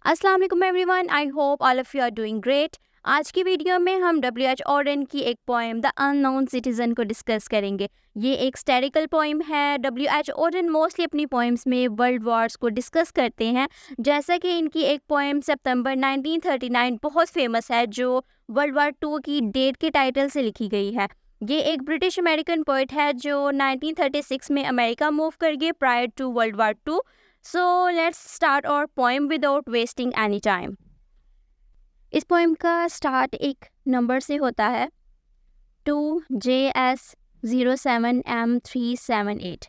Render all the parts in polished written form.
अस्सलाम वालेकुम everyone, I hope all of you are doing great. आज की वीडियो में हम W.H. ऑर्डन की एक पोएम द अननोन सिटीजन को डिस्कस करेंगे। ये एक स्टैटिकल पोएम है। W.H. ऑर्डन मोस्टली अपनी पोएम्स में वर्ल्ड वॉर्स को डिस्कस करते हैं। जैसा कि इनकी एक पोएम सितंबर 1939 बहुत फेमस है, जो वर्ल्ड वॉर 2 की डेट के टाइटल से लिखी गई है। ये एक ब्रिटिश अमेरिकन पोइट है जो 1936 में अमेरिका मूव कर गए prior to world war 2। So let's start our poem without wasting any time. इस पोएम का स्टार्ट एक नंबर से होता है 2JS07M378.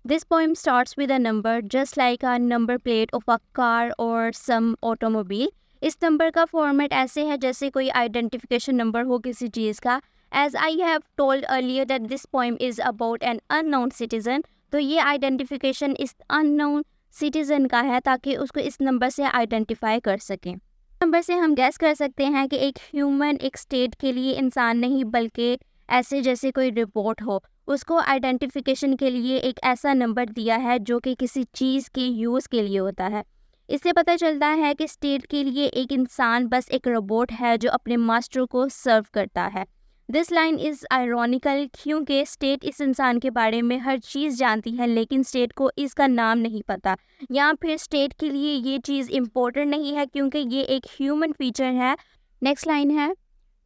This poem starts with a number just like a number plate of a car or some automobile. इस number का format ऐसे है जैसे कोई आइडेंटिफिकेशन नंबर हो किसी चीज़ का. As I have told earlier that this poem is about an unknown citizen, तो ये आइडेंटिफिकेशन इस unknown सिटीजन का है ताकि उसको इस नंबर से आइडेंटिफाई कर सकें। नंबर से हम गैस कर सकते हैं कि एक ह्यूमन एक स्टेट के लिए इंसान नहीं बल्कि ऐसे जैसे कोई रिपोर्ट हो, उसको आइडेंटिफिकेशन के लिए एक ऐसा नंबर दिया है जो कि किसी चीज़ के यूज़ के लिए होता है। इससे पता चलता है कि स्टेट के लिए एक इंसान बस एक रोबोट है जो अपने मास्टर को सर्व करता है। दिस लाइन इज़ आयरॉनिकल क्योंकि स्टेट इस इंसान के बारे में हर चीज़ जानती है लेकिन स्टेट को इसका नाम नहीं पता, या फिर स्टेट के लिए ये चीज़ इम्पोर्टेंट नहीं है क्योंकि ये एक ह्यूमन फीचर है। नेक्स्ट लाइन है,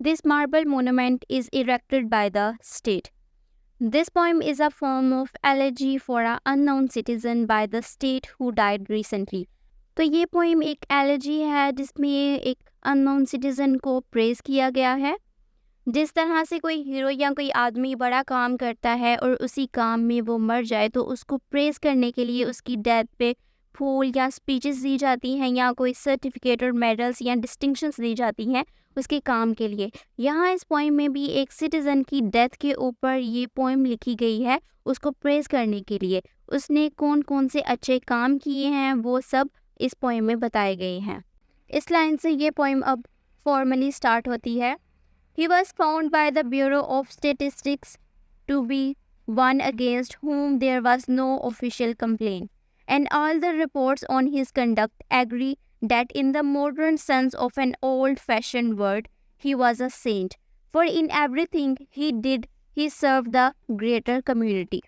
this marble monument is erected by the state. This poem is a form of elegy for a unknown citizen by the state who died recently. तो ये पोएम एक एलेजी है जिसमें एक unknown citizen को praise किया गया है। जिस तरह से कोई हीरो या कोई आदमी बड़ा काम करता है और उसी काम में वो मर जाए तो उसको प्रेज़ करने के लिए उसकी डेथ पे फूल या स्पीचेस दी जाती हैं या कोई सर्टिफिकेट और मेडल्स या डिस्टिंक्शंस दी जाती हैं उसके काम के लिए। यहाँ इस पोएम में भी एक सिटीज़न की डेथ के ऊपर ये पोएम लिखी गई है उसको प्रेज़ करने के लिए। उसने कौन कौन से अच्छे काम किए हैं वो सब इस पोएम में बताए गए हैं। इस लाइन से ये पोएम अब फॉर्मली स्टार्ट होती है। He was found by the Bureau of Statistics to be one against whom there was no official complaint, and all the reports on his conduct agree that in the modern sense of an old-fashioned word, he was a saint, for in everything he did, he served the greater community.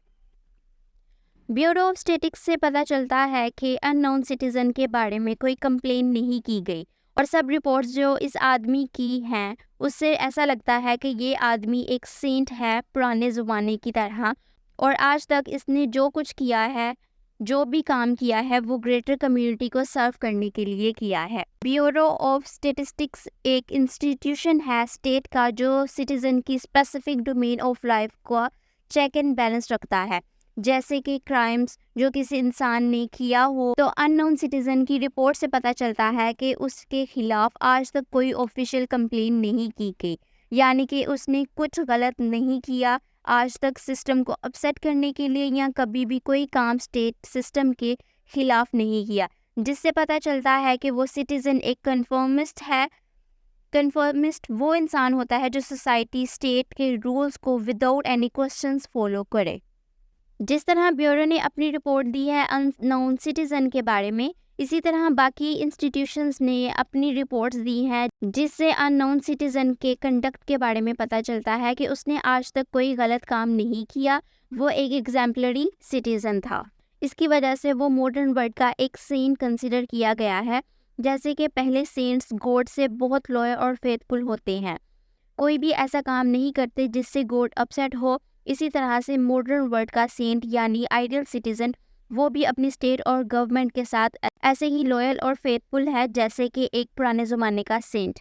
Bureau of statistics से पता चलता है कि unknown citizen के बारे में कोई complain नहीं की गई और सब रिपोर्ट्स जो इस आदमी की हैं उससे ऐसा लगता है कि ये आदमी एक सेंट है पुराने ज़माने की तरह, और आज तक इसने जो कुछ किया है, जो भी काम किया है वो ग्रेटर कम्युनिटी को सर्व करने के लिए किया है। ब्यूरो ऑफ स्टैटिस्टिक्स एक इंस्टीट्यूशन है स्टेट का जो सिटीज़न की स्पेसिफिक डोमेन ऑफ लाइफ को चेक एंड बैलेंस रखता है, जैसे कि क्राइम्स जो किसी इंसान ने किया हो तो अननोन सिटीज़न की रिपोर्ट से पता चलता है कि उसके खिलाफ आज तक कोई ऑफिशियल कंप्लेन नहीं की गई, यानी कि उसने कुछ गलत नहीं किया आज तक सिस्टम को अपसेट करने के लिए या कभी भी कोई काम स्टेट सिस्टम के खिलाफ नहीं किया, जिससे पता चलता है कि वो सिटीज़न एक कन्फर्मिस्ट है। कन्फर्मिस्ट वो इंसान होता है जो सोसाइटी स्टेट के रूल्स को विदाउट एनी क्वेश्चंस फॉलो करे। जिस तरह ब्यूरो ने अपनी रिपोर्ट दी है अननोन सिटीज़न के बारे में, इसी तरह बाकी इंस्टीट्यूशंस ने अपनी रिपोर्ट्स दी हैं जिससे अननोन सिटीज़न के कंडक्ट के बारे में पता चलता है कि उसने आज तक कोई गलत काम नहीं किया, वो एक एग्जाम्पलरी सिटीज़न था। इसकी वजह से वो मॉडर्न वर्ल्ड का एक सेंट कंसिडर किया गया है। जैसे कि पहले सेंट्स गॉड से बहुत लॉयल और फेथफुल होते हैं, कोई भी ऐसा काम नहीं करते जिससे गॉड अपसेट हो। इसी तरह से मॉडर्न वर्ल्ड का सेंट यानी आइडियल सिटीज़न वो भी अपनी स्टेट और गवर्नमेंट के साथ ऐसे ही लॉयल और फेथफुल है जैसे कि एक पुराने ज़माने का सेंट।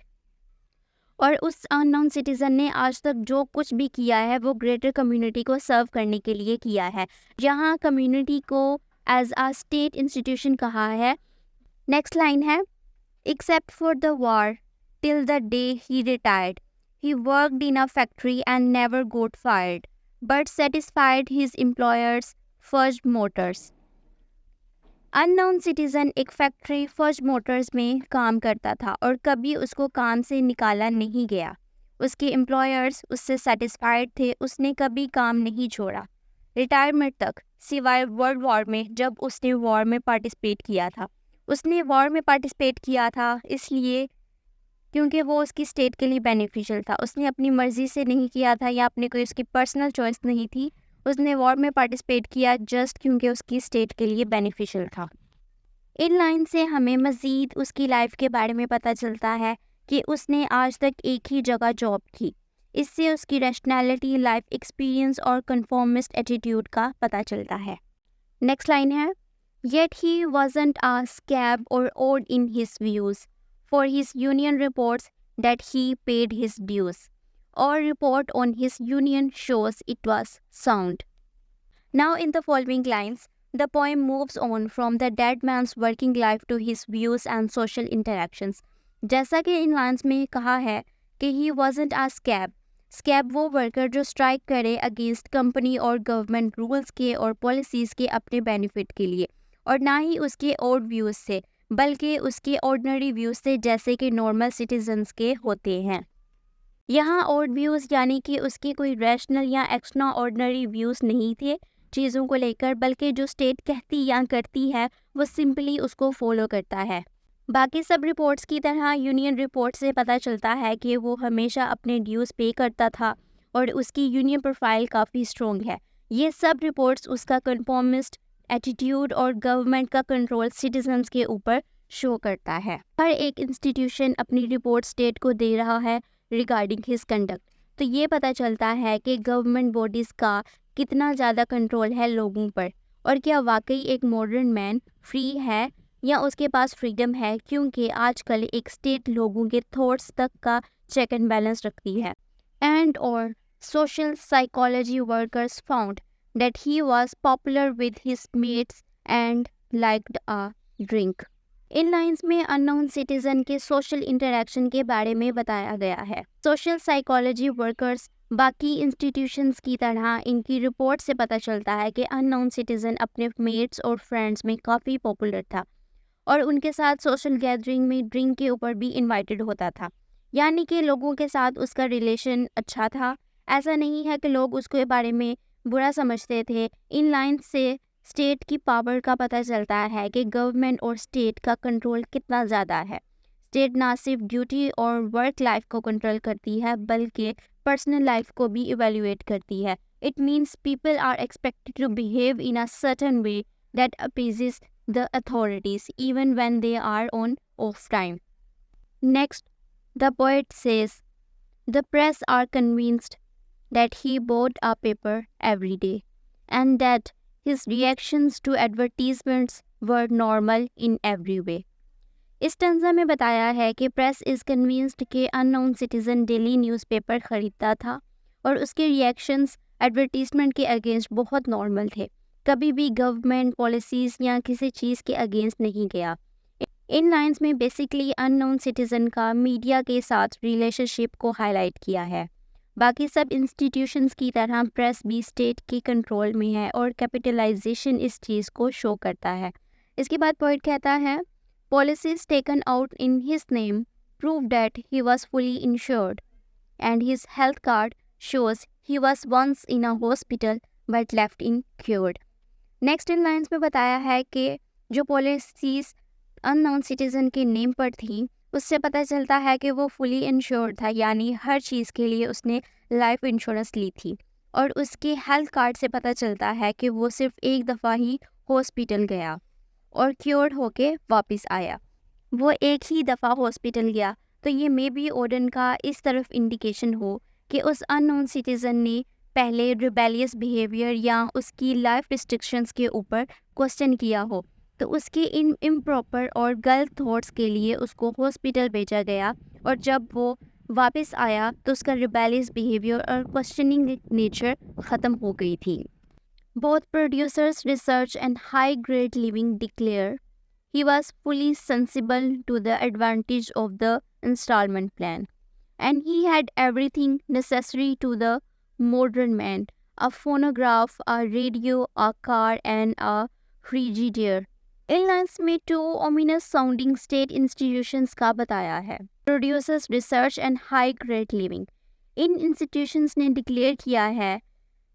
और उस अननोन सिटीज़न ने आज तक जो कुछ भी किया है वो ग्रेटर कम्युनिटी को सर्व करने के लिए किया है, जहाँ कम्युनिटी को एज अ स्टेट इंस्टीट्यूशन कहा है। नेक्स्ट लाइन है, except for the war till the day he retired, he worked in a factory and never got fired, but satisfied his employers Fudge Motors. Unknown citizen एक factory Fudge Motors में काम करता था और कभी उसको काम से निकाला नहीं गया। उसके एम्प्लॉयर्स उससे सेटिस्फाइड थे, उसने कभी काम नहीं छोड़ा रिटायरमेंट तक, सिवाय वर्ल्ड वॉर में जब उसने वॉर में पार्टिसिपेट किया था। उसने वॉर में पार्टिसिपेट किया था इसलिए क्योंकि वो उसकी स्टेट के लिए बेनिफिशियल था। उसने अपनी मर्ज़ी से नहीं किया था या अपनी कोई उसकी पर्सनल चॉइस नहीं थी। उसने वॉर में पार्टिसिपेट किया जस्ट क्योंकि उसकी स्टेट के लिए बेनिफिशियल था। इन लाइन से हमें मज़ीद उसकी लाइफ के बारे में पता चलता है कि उसने आज तक एक ही जगह जॉब की। इससे उसकी रैशनैलिटी, लाइफ एक्सपीरियंस और कन्फॉर्मिस्ट एटीट्यूड का पता चलता है। नेक्स्ट लाइन है, yet he wasn't a scab or odd in his views, for his union reports that he paid his dues. Our report on his union shows it was sound. Now in the following lines, the poem moves on from the dead man's working life to his views and social interactions. जैसा कि इन lines में कहा है कि he wasn't a scab. Scab वो worker जो strike करे against company और गवर्नमेंट रूल्स के और पॉलिसीज़ के अपने बेनिफिट के लिए, और ना ही उसके ऑड व्यूज़ से, बल्कि उसके ऑर्डिनरी व्यूज़ से जैसे कि नॉर्मल सिटीजन्स के होते हैं। यहाँ ऑड व्यूज़ यानी कि उसके कोई रैशनल या एक्स्ट्रा ऑर्डिनरी व्यूज़ नहीं थे चीज़ों को लेकर, बल्कि जो स्टेट कहती या करती है वो सिंपली उसको फॉलो करता है। बाकी सब रिपोर्ट्स की तरह यूनियन रिपोर्ट से पता चलता है कि वो हमेशा अपने ड्यूज़ पे करता था और उसकी यूनियन प्रोफाइल काफ़ी स्ट्रॉन्ग है। ये सब रिपोर्ट्स उसका कन्फॉर्मिस्ट एटीट्यूड और गवर्नमेंट का कंट्रोल सिटीजन्स के ऊपर शो करता है। हर एक इंस्टीट्यूशन अपनी रिपोर्ट स्टेट को दे रहा है रिगार्डिंग हिज कंडक्ट, तो ये पता चलता है कि गवर्नमेंट बॉडीज़ का कितना ज़्यादा कंट्रोल है लोगों पर, और क्या वाकई एक मॉडर्न मैन फ्री है या उसके पास फ्रीडम है, क्योंकि आजकल एक स्टेट लोगों के थॉट्स तक का चेक एंड बैलेंस रखती है। एंड और social psychology workers found that he was popular with his mates and liked a drink. In lines में अननोन सिटीजन के सोशल इंटरेक्शन के बारे में बताया गया है। सोशल साइकोलॉजी वर्कर्स बाकी इंस्टीट्यूशंस की तरह इनकी रिपोर्ट से पता चलता है कि अननोन सिटीजन अपने मेट्स और फ्रेंड्स में काफ़ी पॉपुलर था और उनके साथ सोशल गैदरिंग में ड्रिंक के ऊपर भी इनवाइटेड होता था, यानी कि लोगों के साथ उसका रिलेशन अच्छा था। ऐसा नहीं है कि लोग उसके बारे में बुरा समझते थे। इन लाइन से स्टेट की पावर का पता चलता है कि गवर्नमेंट और स्टेट का कंट्रोल कितना ज़्यादा है। स्टेट ना सिर्फ ड्यूटी और वर्क लाइफ को कंट्रोल करती है बल्कि पर्सनल लाइफ को भी इवेल्युएट करती है। It means people are expected to behave in a certain way that appeases the authorities even when they are on off time. Next, the poet says, the press are convinced that he bought a paper every day and that his reactions to advertisements were normal in every way. इस stanza में बताया है कि press is convinced कि unknown citizen daily newspaper ख़रीदता था और उसके reactions advertisement के अगेंस्ट बहुत नॉर्मल थे। कभी भी गवर्नमेंट पॉलिसीज़ या किसी चीज़ के अगेंस्ट नहीं गया। इन लाइंस में बेसिकली अननोन सिटीज़न का मीडिया के साथ रिलेशनशिप को हाईलाइट किया है। बाकी सब इंस्टीट्यूशंस की तरह प्रेस भी स्टेट के कंट्रोल में है और कैपिटलाइजेशन इस चीज़ को शो करता है। इसके बाद पॉइंट कहता है, policies taken out in his name prove that he was fully insured and his health card shows he was once in a hospital but left in cured. Next इन lines में बताया है कि जो पॉलिसीज़ अननोन सिटीज़न के name पर थी उससे पता चलता है कि वो फुली इंश्योर्ड था, यानी हर चीज़ के लिए उसने लाइफ इंश्योरेंस ली थी, और उसके हेल्थ कार्ड से पता चलता है कि वो सिर्फ एक दफ़ा ही हॉस्पिटल गया और क्योर्ड होके वापस आया। वो एक ही दफ़ा हॉस्पिटल गया, तो ये मे बी ओडन का इस तरफ इंडिकेशन हो कि उस अननोन सिटीज़न ने पहले रिबेलियस बिहेवियर या उसकी लाइफ रिस्ट्रिक्शंस के ऊपर क्वेश्चन किया हो, तो उसके इन इम्प्रॉपर और गलत थॉट्स के लिए उसको हॉस्पिटल भेजा गया, और जब वो वापस आया तो उसका रिबेलियस बिहेवियर और क्वेश्चनिंग नेचर ख़त्म हो गई थी। Both producers research and high grade living declare he was fully sensible to the advantage of the installment plan, and he had everything necessary to the modern man: a phonograph, a radio, a car, and a frigidaire. In lines में 2 ominous sounding state institutions का बताया है, producers research and high grade living. In institutions ने declare किया है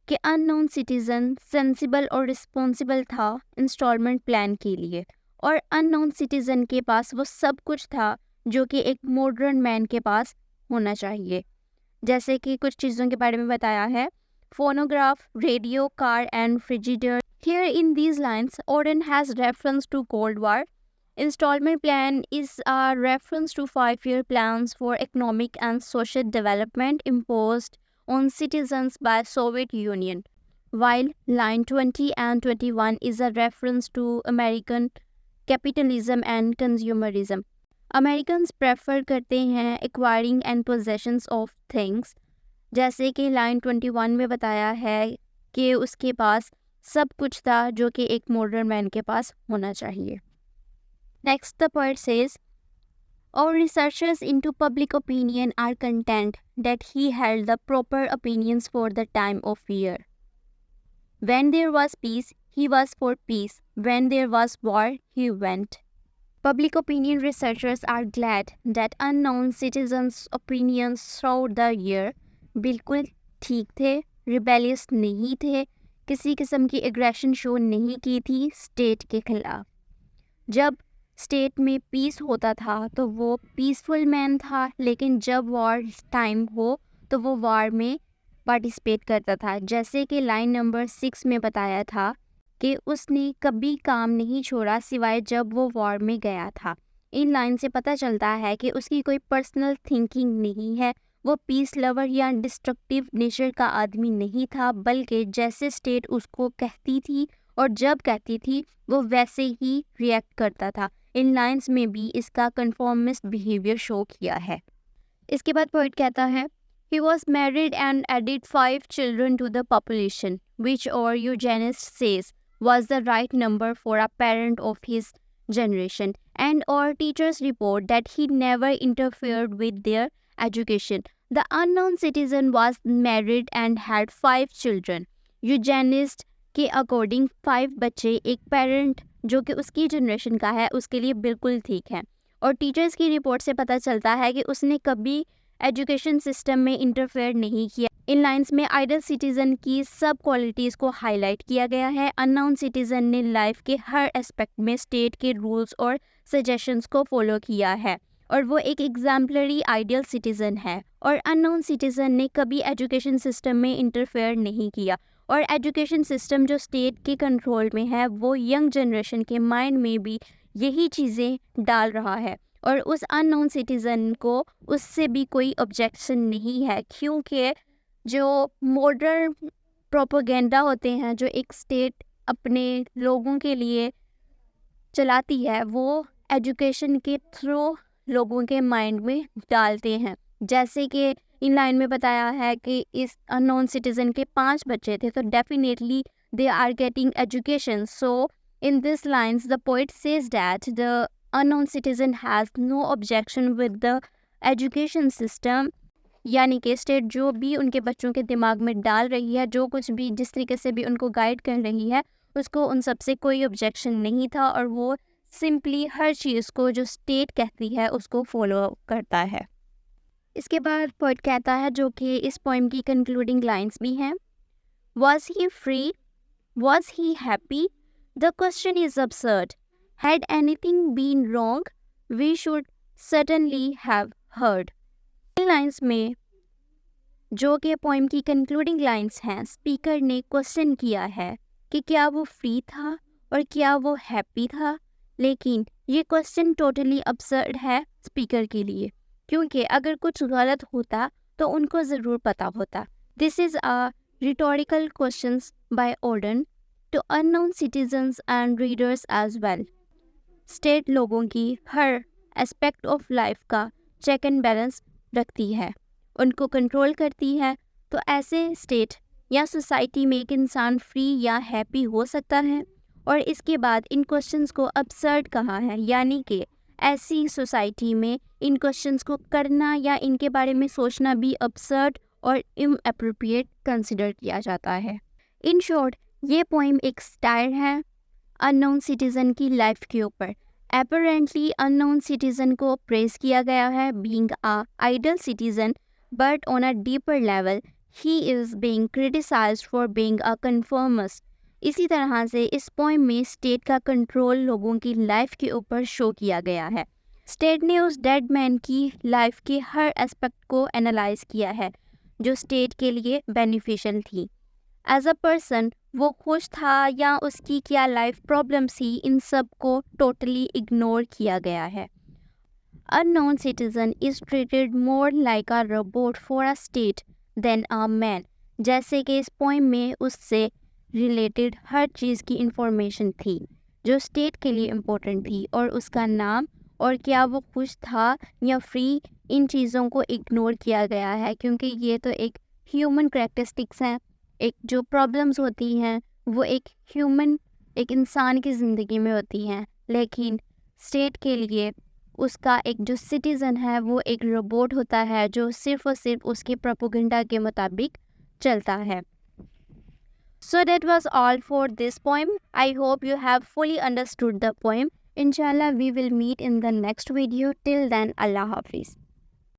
कि unknown citizen sensible और responsible था इंस्टॉलमेंट प्लान के लिए, और अननोन सिटीजन के पास वो सब कुछ था जो कि एक मॉडर्न मैन के पास होना चाहिए। जैसे कि कुछ चीज़ों के बारे में बताया है, phonograph, radio, car and refrigerator. Here in these lines, Auden has reference to Cold War. Installment plan is a reference to 5-year plans for economic and social development imposed on citizens by Soviet Union. While line 20 and 21 is a reference to American capitalism and consumerism. Americans prefer करते हैं acquiring and possessions of things. जैसे कि line 21 में बताया है कि उसके पास सब कुछ था जो कि एक मॉडर्न मैन के पास होना चाहिए। Next the point says, our researchers into public opinion are content that he held the proper opinions for the time of year. When there was peace, he was for peace. When there was war, he went. Public opinion researchers are glad that unknown citizens' opinions throughout the year बिल्कुल ठीक थे, rebellious नहीं थे, किसी किस्म की aggression show नहीं की थी स्टेट के खिलाफ। जब स्टेट में पीस होता था तो वो पीसफुल मैन था, लेकिन जब वॉर टाइम हो तो वो वॉर में पार्टिसिपेट करता था। जैसे कि लाइन नंबर 6 में बताया था कि उसने कभी काम नहीं छोड़ा सिवाय जब वो वॉर में गया था। इन लाइन से पता चलता है कि उसकी कोई पर्सनल थिंकिंग नहीं है, वो पीस लवर या डिस्ट्रक्टिव नेचर का आदमी नहीं था, बल्कि जैसे स्टेट उसको कहती थी और जब कहती थी वो वैसे ही रिएक्ट करता था। इन लाइंस में भी इसका कन्फॉर्मिस्ट बिहेवियर शो किया है। इसके बाद पोइट कहता है, He was married and added 5 children to the population, which our eugenist says was the right number for a parent of his generation, and our teachers report that he never interfered with their education. The unknown citizen was married and had 5 children. Eugenist के according 5 बच्चे एक parent जो कि उसकी generation का है उसके लिए बिल्कुल ठीक है। और टीचर्स की रिपोर्ट से पता चलता है कि उसने कभी एजुकेशन सिस्टम में इंटरफेयर नहीं किया। इन लाइंस में आइडल सिटीजन की सब क्वालिटीज़ को हाईलाइट किया गया है। अननोन सिटीजन ने लाइफ के हर एस्पेक्ट में स्टेट के रूल्स और सजेशंस को फॉलो किया है और वो एक एग्जाम्पलरी आइडियल सिटीजन है। और अननोन सिटीजन ने कभी एजुकेशन सिस्टम में इंटरफेयर नहीं किया और एजुकेशन सिस्टम जो स्टेट के कंट्रोल में है वो यंग जनरेशन के माइंड में भी यही चीज़ें डाल रहा है और उस अननोन सिटीज़न को उससे भी कोई ऑब्जेक्शन नहीं है, क्योंकि जो मॉडर्न प्रोपेगेंडा होते हैं जो एक स्टेट अपने लोगों के लिए चलाती है वो एजुकेशन के थ्रू लोगों के माइंड में डालते हैं। जैसे कि इन लाइन में बताया है कि इस अननोन सिटीजन के 5 बच्चे थे, तो definitely they are getting education. So in this lines the poet says that the unknown citizen has no objection with the education system, यानी कि स्टेट जो भी उनके बच्चों के दिमाग में डाल रही है, जो कुछ भी जिस तरीके से भी उनको गाइड कर रही है, उसको उन सबसे कोई ऑब्जेक्शन नहीं था और वो सिंपली हर चीज़ को जो स्टेट कहती है उसको फॉलो करता है। इसके बाद पोइट कहता है, जो कि इस पोइम की कंक्लूडिंग लाइंस भी हैं, Was he free? Was he happy? The question is absurd. Had anything been wrong, we should certainly have heard. In lines में जो कि पोइम की कंक्लूडिंग लाइंस हैं, स्पीकर ने क्वेश्चन किया है कि क्या वो फ्री था और क्या वो हैप्पी था, लेकिन ये क्वेश्चन टोटली अब्सर्ड है स्पीकर के लिए, क्योंकि अगर कुछ गलत होता तो उनको ज़रूर पता होता। This is a rhetorical questions by Auden to unknown citizens and readers as well. State लोगों की हर एस्पेक्ट ऑफ लाइफ का चेक एंड बैलेंस रखती है, उनको कंट्रोल करती है। तो ऐसे स्टेट या सोसाइटी में एक इंसान फ्री या हैप्पी हो सकता है। और इसके बाद इन क्वेश्चंस को अब्सर्ड कहा है, यानी कि ऐसी सोसाइटी में इन क्वेश्चंस को करना या इनके बारे में सोचना भी अब्सर्ड और इनएप्रोप्रिएट कंसिडर किया जाता है। इन शॉर्ट ये पोइम एक स्टायर है अननोन सिटीज़न की लाइफ के ऊपर। Apparently unknown citizen को प्रेज किया गया है being a ideal citizen, but on a deeper level he is being criticized for being a conformist. इसी तरह से इस पोएम में स्टेट का कंट्रोल लोगों की लाइफ के ऊपर शो किया गया है। स्टेट ने उस डेड मैन की लाइफ के हर एस्पेक्ट को एनालाइज किया है जो स्टेट के लिए बेनिफिशियल थी। एज अ पर्सन वो खुश था या उसकी क्या लाइफ प्रॉब्लम्स थी, इन सब को टोटली इग्नोर किया गया है। Unknown citizen is treated more like a robot for a state than a man। जैसे कि इस पोइम में उससे रिलेटेड हर चीज़ की इंफॉर्मेशन थी जो स्टेट के लिए इम्पोर्टेंट थी, और उसका नाम और क्या वो खुश था या फ्री, इन चीज़ों को इग्नोर किया गया है, क्योंकि ये तो एक ह्यूमन करैक्टरिस्टिक्स हैं। एक जो प्रॉब्लम्स होती हैं वो एक इंसान की ज़िंदगी में होती हैं, लेकिन स्टेट के लिए उसका एक जो सिटीज़न है वो एक रोबोट होता है जो सिर्फ और सिर्फ उसके प्रोपेगेंडा के मुताबिक चलता है। So that was all for this poem. I hope you have fully understood the poem. Inshallah, we will meet in the next video. Till then, Allah Hafiz.